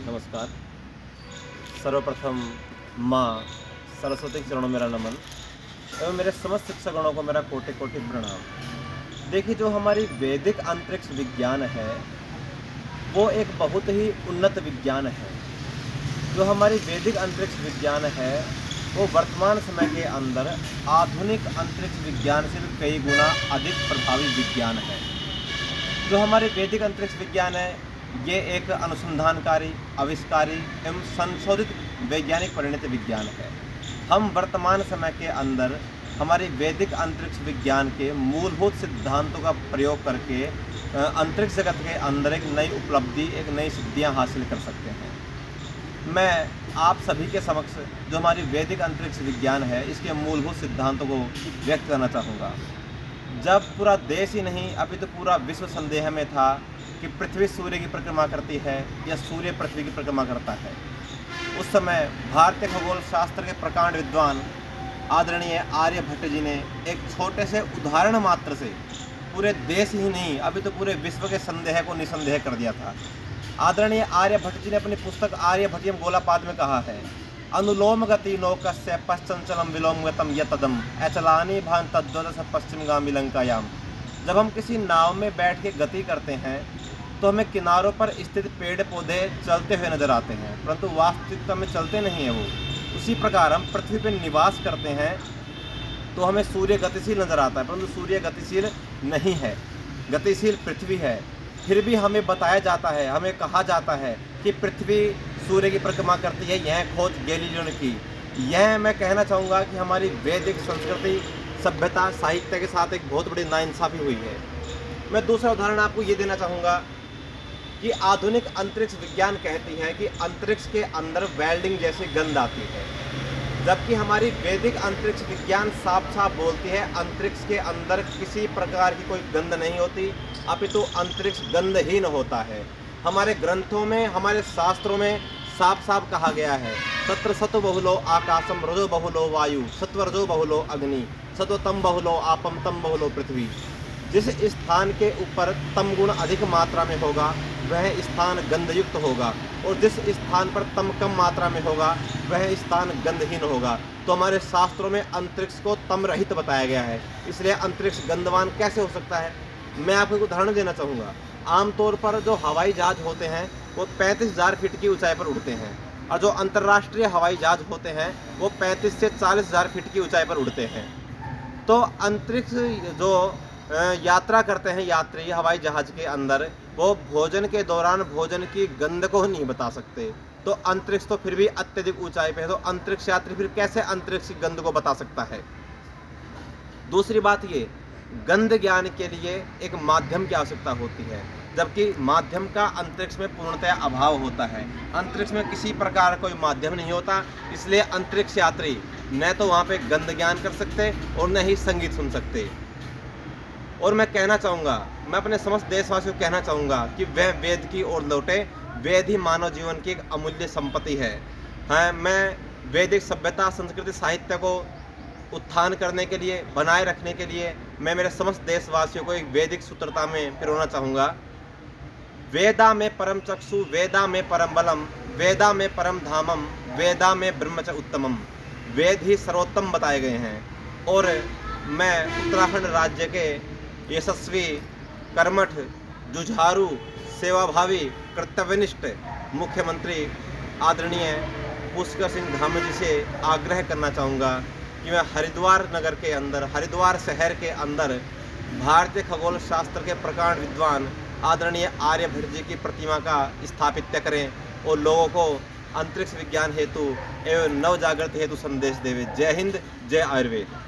नमस्कार। सर्वप्रथम माँ सरस्वती के चरणों में मेरा नमन एवं मेरे समस्त शिक्षकगणों को मेरा कोटि कोटि प्रणाम। देखिए, जो हमारी वैदिक अंतरिक्ष विज्ञान है वो एक बहुत ही उन्नत विज्ञान है। जो हमारी वैदिक अंतरिक्ष विज्ञान है वो वर्तमान समय के अंदर आधुनिक अंतरिक्ष विज्ञान से भी कई गुना अधिक प्रभावी विज्ञान है। जो हमारे वैदिक अंतरिक्ष विज्ञान है ये एक अनुसंधानकारी, आविष्कारी एवं संशोधित वैज्ञानिक परिणत विज्ञान है। हम वर्तमान समय के अंदर हमारी वैदिक अंतरिक्ष विज्ञान के मूलभूत सिद्धांतों का प्रयोग करके अंतरिक्ष जगत के अंदर एक नई उपलब्धि, एक नई सिद्धियां हासिल कर सकते हैं। मैं आप सभी के समक्ष जो हमारी वैदिक अंतरिक्ष विज्ञान है इसके मूलभूत सिद्धांतों को व्यक्त करना चाहूँगा। जब पूरा देश ही नहीं, अभी तो पूरा विश्व संदेह में था कि पृथ्वी सूर्य की परिक्रमा करती है या सूर्य पृथ्वी की परिक्रमा करता है, उस समय भारतीय खगोल शास्त्र के प्रकांड विद्वान आदरणीय आर्यभट्ट जी ने एक छोटे से उदाहरण मात्र से पूरे देश ही नहीं, अभी तो पूरे विश्व के संदेह को निसंदेह कर दिया था। आदरणीय आर्यभट्ट जी ने अपनी पुस्तक आर्यभट्टियम गोलापाद में कहा है, अनुलोम गति लोकस्य पश्चंचलम विलोमगतम यतदम अचलानी भान तद्वत पश्चिमगामी लंकायाम। जब हम किसी नाव में बैठ के गति करते हैं तो हमें किनारों पर स्थित पेड़ पौधे चलते हुए नजर आते हैं, परंतु वास्तविकता में चलते नहीं है वो। उसी प्रकार हम पृथ्वी पर निवास करते हैं तो हमें सूर्य गतिशील नजर आता है, परंतु सूर्य गतिशील नहीं है, गतिशील पृथ्वी है। फिर भी हमें बताया जाता है, हमें कहा जाता है कि पृथ्वी सूर्य की परिक्रमा करती है। यह खोज गैलीलियो ने की। यह मैं कहना चाहूँगा कि हमारी वैदिक संस्कृति, सभ्यता, साहित्य के साथ एक बहुत बड़ी नाइंसाफ़ी हुई है। मैं दूसरा उदाहरण आपको ये देना चाहूँगा कि आधुनिक अंतरिक्ष विज्ञान कहती है कि अंतरिक्ष के अंदर वेल्डिंग जैसी गंध आती है, जबकि हमारी वैदिक अंतरिक्ष विज्ञान साफ साफ बोलती है अंतरिक्ष के अंदर किसी प्रकार की कोई गंध नहीं होती, अपितु अंतरिक्ष गंधहीन होता है। हमारे ग्रंथों में, हमारे शास्त्रों में साफ साफ कहा गया है, तत्र सत्व बहुलो आकाशम रजो बहुलो वायु सत्वरजो बहुलो अग्नि सत्वतम बहुलो आपम तम बहुलो पृथ्वी। जिस स्थान के ऊपर तम गुण अधिक मात्रा में होगा वह स्थान गंधयुक्त होगा, और जिस स्थान पर तम कम मात्रा में होगा वह स्थान गंधहीन होगा। तो हमारे शास्त्रों में अंतरिक्ष को तम रहित बताया गया है, इसलिए अंतरिक्ष गंधवान कैसे हो सकता है। मैं आपको एक उदाहरण देना चाहूँगा। आमतौर पर जो हवाई जहाज होते हैं वो 35,000 फीट की ऊंचाई पर उड़ते हैं, और जो अंतर्राष्ट्रीय हवाई जहाज होते हैं वो 35 से 40,000 फीट की ऊंचाई पर उड़ते हैं। तो अंतरिक्ष जो यात्रा करते हैं यात्री हवाई जहाज के अंदर, वो भोजन के दौरान भोजन की गंध को नहीं बता सकते। तो अंतरिक्ष तो फिर भी अत्यधिक ऊंचाई पे है, तो अंतरिक्ष यात्री फिर कैसे अंतरिक्ष की गंध को बता सकता है। दूसरी बात ये, गंध ज्ञान के लिए एक माध्यम की आवश्यकता होती है, जबकि माध्यम का अंतरिक्ष में पूर्णतः अभाव होता है। अंतरिक्ष में किसी प्रकार कोई माध्यम नहीं होता, इसलिए अंतरिक्ष यात्री न तो वहाँ पे गंध ज्ञान कर सकते और न ही संगीत सुन सकते। और मैं कहना चाहूँगा, मैं अपने समस्त देशवासियों को कहना चाहूँगा कि वह वेद की ओर लौटे। वेद ही मानव जीवन की एक अमूल्य संपत्ति है। हाँ, मैं वैदिक सभ्यता, संस्कृति, साहित्य को उत्थान करने के लिए, बनाए रखने के लिए मैं मेरे समस्त देशवासियों को एक वैदिक सूत्रता में पिरोना चाहूँगा। वेदा में परम चक्षु, वेदा में परम बलम, वेदा में परम धामम, वेदा में ब्रह्म च उत्तमम। वेद ही सर्वोत्तम बताए गए हैं। और मैं उत्तराखंड राज्य के यशस्वी, कर्मठ, जुझारू, सेवाभावी, कर्तव्यनिष्ठ मुख्यमंत्री आदरणीय पुष्कर सिंह धामी जी से आग्रह करना चाहूँगा कि मैं हरिद्वार नगर के अंदर, हरिद्वार शहर के अंदर भारतीय खगोल शास्त्र के प्रकांड विद्वान आदरणीय आर्यभट्ट जी की प्रतिमा का स्थापित्य करें और लोगों को अंतरिक्ष विज्ञान हेतु एवं नव जागृति हेतु संदेश देवे। जय हिंद, जय आयुर्वेद।